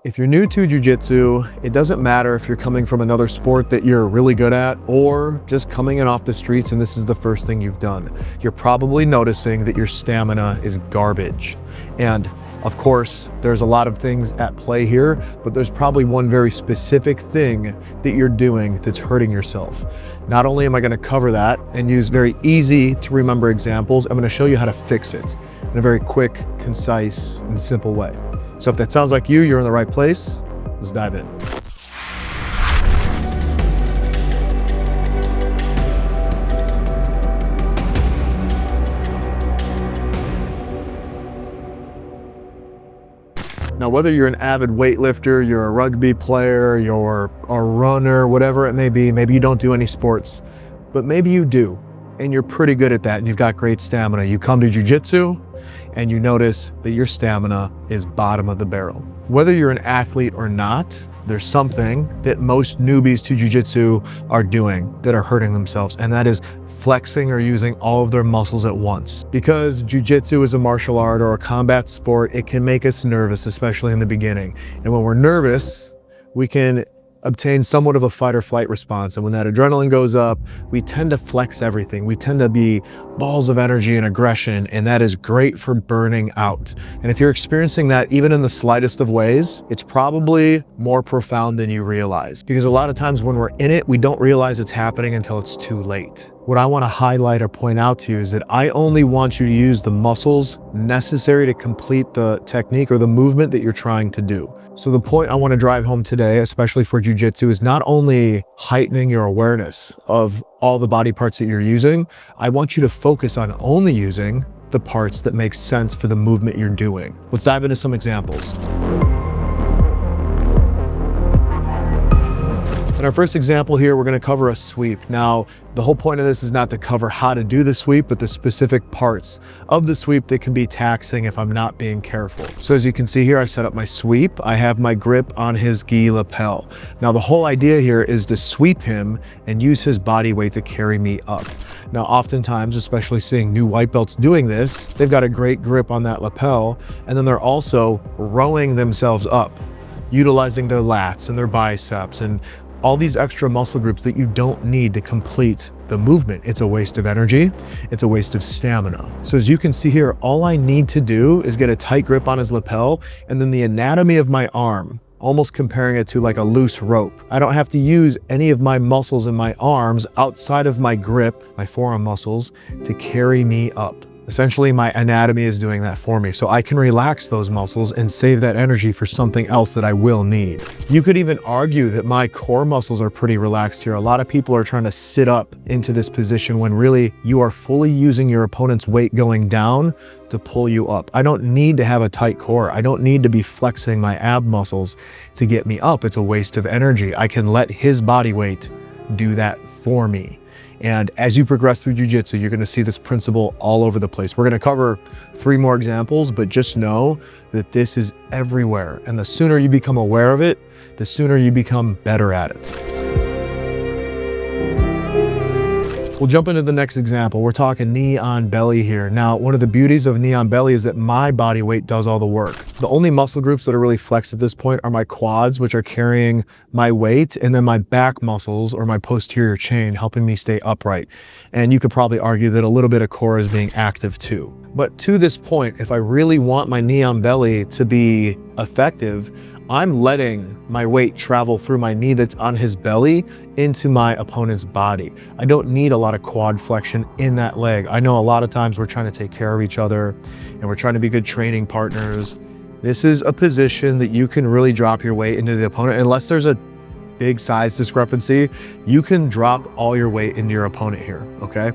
If you're new to Jiu Jitsu, it doesn't matter if you're coming from another sport that you're really good at or just coming in off the streets and this is the first thing you've done. You're probably noticing that your stamina is garbage. And of course, there's a lot of things at play here, but there's probably one very specific thing that you're doing that's hurting yourself. Not only am I going to cover that and use very easy to remember examples, I'm going to show you how to fix it in a very quick, concise, and simple way. So if that sounds like you're in the right place. Let's dive in. Now, whether you're an avid weightlifter, you're a rugby player, you're a runner, whatever it may be, maybe you don't do any sports, but maybe you do, and you're pretty good at that, and you've got great stamina. You come to Jiu Jitsu, and you notice that your stamina is bottom of the barrel. Whether you're an athlete or not, there's something that most newbies to Jiu Jitsu are doing that are hurting themselves, and that is flexing or using all of their muscles at once. Because Jiu Jitsu is a martial art or a combat sport, it can make us nervous, especially in the beginning. And when we're nervous, we can obtain somewhat of a fight or flight response. And when that adrenaline goes up, we tend to flex everything. We tend to be balls of energy and aggression, and that is great for burning out. And if you're experiencing that even in the slightest of ways, it's probably more profound than you realize. Because a lot of times when we're in it, we don't realize it's happening until it's too late. What I want to highlight or point out to you is that I only want you to use the muscles necessary to complete the technique or the movement that you're trying to do. So the point I want to drive home today, especially for Jiu Jitsu, is not only heightening your awareness of all the body parts that you're using, I want you to focus on only using the parts that make sense for the movement you're doing. Let's dive into some examples. In our first example here, we're going to cover a sweep. Now, the whole point of this is not to cover how to do the sweep, but the specific parts of the sweep that can be taxing if I'm not being careful. So as you can see here, I set up my sweep. I have my grip on his gi lapel. Now, the whole idea here is to sweep him and use his body weight to carry me up. Now, oftentimes, especially seeing new white belts doing this, they've got a great grip on that lapel, and then they're also rowing themselves up, utilizing their lats and their biceps and all these extra muscle groups that you don't need to complete the movement. It's a waste of energy. It's a waste of stamina. So as you can see here, all I need to do is get a tight grip on his lapel, and then the anatomy of my arm, almost comparing it to like a loose rope. I don't have to use any of my muscles in my arms outside of my grip, my forearm muscles, to carry me up. Essentially, my anatomy is doing that for me, so I can relax those muscles and save that energy for something else that I will need. You could even argue that my core muscles are pretty relaxed here. A lot of people are trying to sit up into this position when really you are fully using your opponent's weight going down to pull you up. I don't need to have a tight core. I don't need to be flexing my ab muscles to get me up. It's a waste of energy. I can let his body weight do that for me. And as you progress through Jiu Jitsu, you're going to see this principle all over the place. We're going to cover 3 more examples, but just know that this is everywhere. And the sooner you become aware of it, the sooner you become better at it. We'll jump into the next example. We're talking knee on belly here. Now, one of the beauties of knee on belly is that my body weight does all the work. The only muscle groups that are really flexed at this point are my quads, which are carrying my weight, and then my back muscles or my posterior chain helping me stay upright. And you could probably argue that a little bit of core is being active too. But to this point, if I really want my knee on belly to be effective, I'm letting my weight travel through my knee that's on his belly into my opponent's body. I don't need a lot of quad flexion in that leg. I know a lot of times we're trying to take care of each other and we're trying to be good training partners. This is a position that you can really drop your weight into the opponent. Unless there's a big size discrepancy, you can drop all your weight into your opponent here, okay?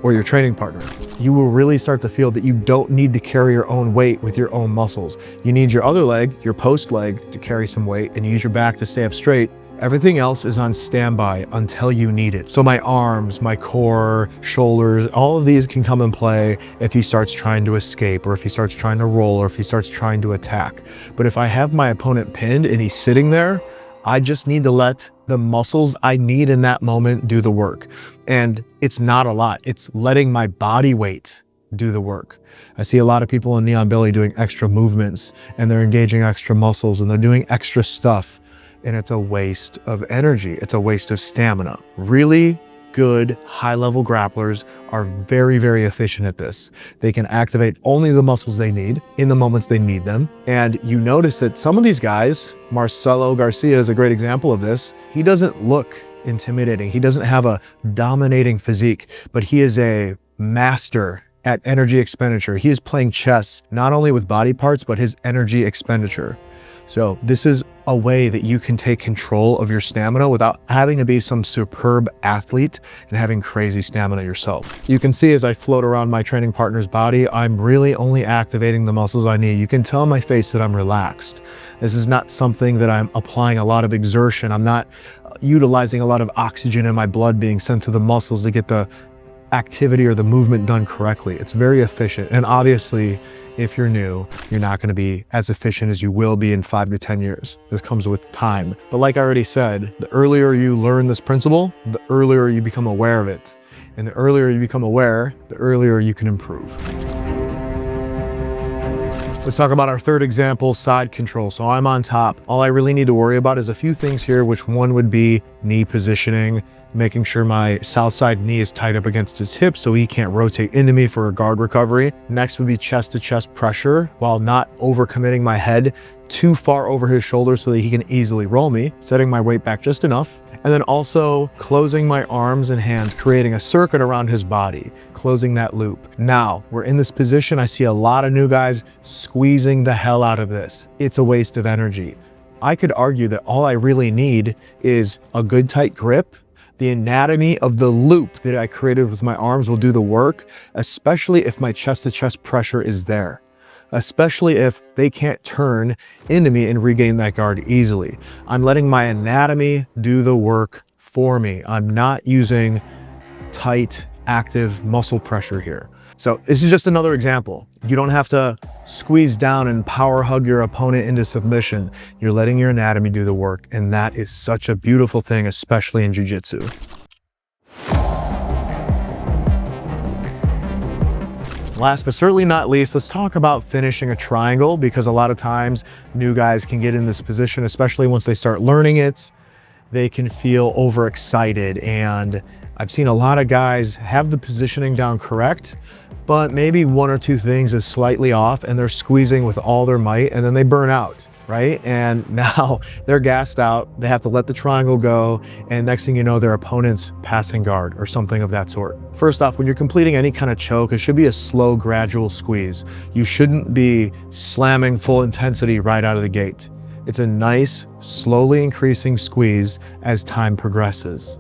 Or your training partner. You will really start to feel that you don't need to carry your own weight with your own muscles. You need your other leg, your post leg, to carry some weight, and you use your back to stay up straight. Everything else is on standby until you need it. So my arms, my core, shoulders, all of these can come in play if he starts trying to escape, or if he starts trying to roll, or if he starts trying to attack. But if I have my opponent pinned and he's sitting there, I just need to let the muscles I need in that moment do the work. And it's not a lot. It's letting my body weight do the work. I see a lot of people in Neon Billy doing extra movements and they're engaging extra muscles and they're doing extra stuff. And it's a waste of energy. It's a waste of stamina. Really good high-level grapplers are very, very efficient at this. They can activate only the muscles they need in the moments they need them. And you notice that some of these guys, Marcelo Garcia is a great example of this. He doesn't look intimidating. He doesn't have a dominating physique, but he is a master at energy expenditure. He is playing chess, not only with body parts, but his energy expenditure. So this is a way that you can take control of your stamina without having to be some superb athlete and having crazy stamina yourself. You can see as I float around my training partner's body, I'm really only activating the muscles I need. You can tell on my face that I'm relaxed. This is not something that I'm applying a lot of exertion. I'm not utilizing a lot of oxygen in my blood being sent to the muscles to get the activity or the movement done correctly. It's very efficient. And obviously, if you're new, you're not going to be as efficient as you will be in 5 to 10 years. This comes with time. But like I already said, the earlier you learn this principle, the earlier you become aware of it. And the earlier you become aware, the earlier you can improve. Let's talk about our third example, side control. So I'm on top. All I really need to worry about is a few things here, which one would be knee positioning, making sure my south side knee is tied up against his hip so he can't rotate into me for a guard recovery. Next would be chest to chest pressure while not overcommitting my head too far over his shoulder so that he can easily roll me, setting my weight back just enough. And then also closing my arms and hands, creating a circuit around his body, closing that loop. Now we're in this position. I see a lot of new guys squeezing the hell out of this. It's a waste of energy. I could argue that all I really need is a good tight grip. The anatomy of the loop that I created with my arms will do the work, especially if my chest to chest pressure is there. Especially if they can't turn into me and regain that guard easily. I'm letting my anatomy do the work for me. I'm not using tight, active muscle pressure here. So this is just another example. You don't have to squeeze down and power hug your opponent into submission. You're letting your anatomy do the work, and that is such a beautiful thing, especially in Jiu Jitsu. Last but certainly not least, let's talk about finishing a triangle, because a lot of times new guys can get in this position, especially once they start learning it. They can feel overexcited, and I've seen a lot of guys have the positioning down correct, but maybe one or two things is slightly off and they're squeezing with all their might and then they burn out, right? And now they're gassed out. They have to let the triangle go. And next thing you know, their opponent's passing guard or something of that sort. First off, when you're completing any kind of choke, it should be a slow, gradual squeeze. You shouldn't be slamming full intensity right out of the gate. It's a nice, slowly increasing squeeze as time progresses.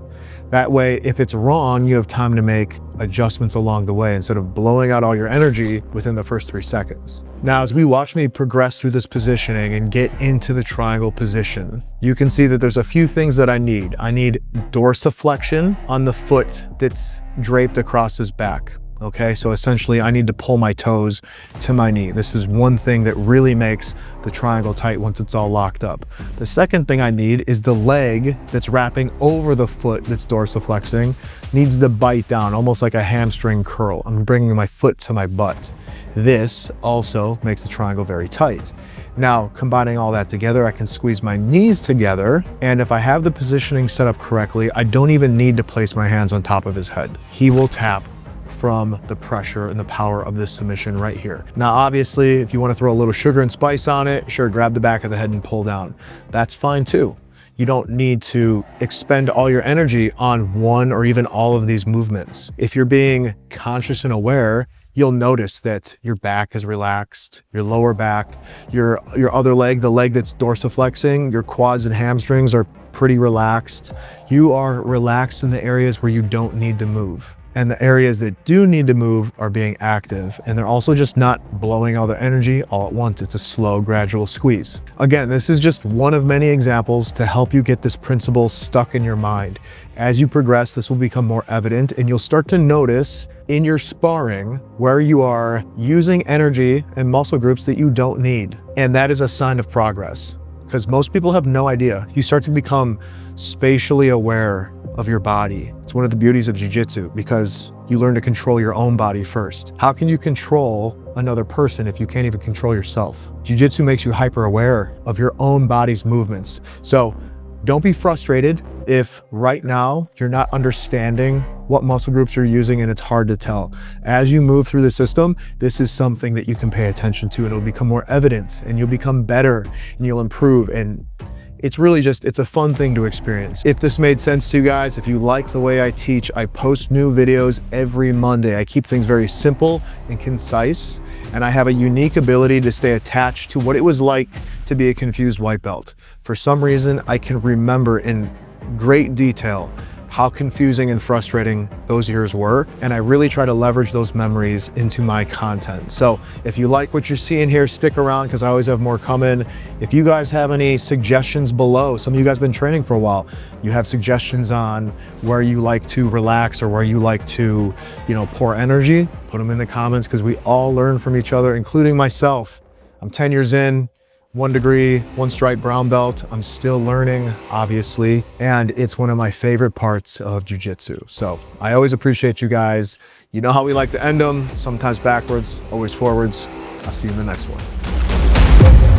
That way, if it's wrong, you have time to make adjustments along the way instead of blowing out all your energy within the first 3 seconds. Now, as we watch me progress through this positioning and get into the triangle position, you can see that there's a few things that I need. I need dorsiflexion on the foot that's draped across his back. Okay, so essentially I need to pull my toes to my knee. This is one thing that really makes the triangle tight once it's all locked up. The second thing I need is the leg that's wrapping over the foot that's dorsiflexing needs to bite down, almost like a hamstring curl. I'm bringing my foot to my butt. This also makes the triangle very tight. Now, combining all that together, I can squeeze my knees together, and if I have the positioning set up correctly, I don't even need to place my hands on top of his head. He will tap from the pressure and the power of this submission right here. Now, obviously, if you want to throw a little sugar and spice on it, sure, grab the back of the head and pull down. That's fine too. You don't need to expend all your energy on one or even all of these movements. If you're being conscious and aware, you'll notice that your back is relaxed, your lower back, your other leg, the leg that's dorsiflexing, your quads and hamstrings are pretty relaxed. You are relaxed in the areas where you don't need to move. And the areas that do need to move are being active, and they're also just not blowing all their energy all at once. It's a slow, gradual squeeze. Again, this is just one of many examples to help you get this principle stuck in your mind. As you progress, this will become more evident, and you'll start to notice in your sparring where you are using energy and muscle groups that you don't need. And that is a sign of progress, because most people have no idea. You start to become spatially aware of your body. It's one of the beauties of Jiu Jitsu because you learn to control your own body first. How can you control another person if you can't even control yourself? Jiu Jitsu makes you hyper aware of your own body's movements. So don't be frustrated if right now you're not understanding what muscle groups you're using and it's hard to tell. As you move through the system, this is something that you can pay attention to and it'll become more evident and you'll become better and you'll improve. And it's really just, it's a fun thing to experience. If this made sense to you guys, if you like the way I teach, I post new videos every Monday. I keep things very simple and concise, and I have a unique ability to stay attached to what it was like to be a confused white belt. For some reason, I can remember in great detail how confusing and frustrating those years were. And I really try to leverage those memories into my content. So if you like what you're seeing here, stick around because I always have more coming. If you guys have any suggestions below, some of you guys have been training for a while, you have suggestions on where you like to relax or where you like to, pour energy, put them in the comments because we all learn from each other, including myself. I'm 10 years in. 1 degree, 1 stripe brown belt. I'm still learning, obviously, and it's one of my favorite parts of Jiu Jitsu. So I always appreciate you guys. You know how we like to end them, sometimes backwards, always forwards. I'll see you in the next one.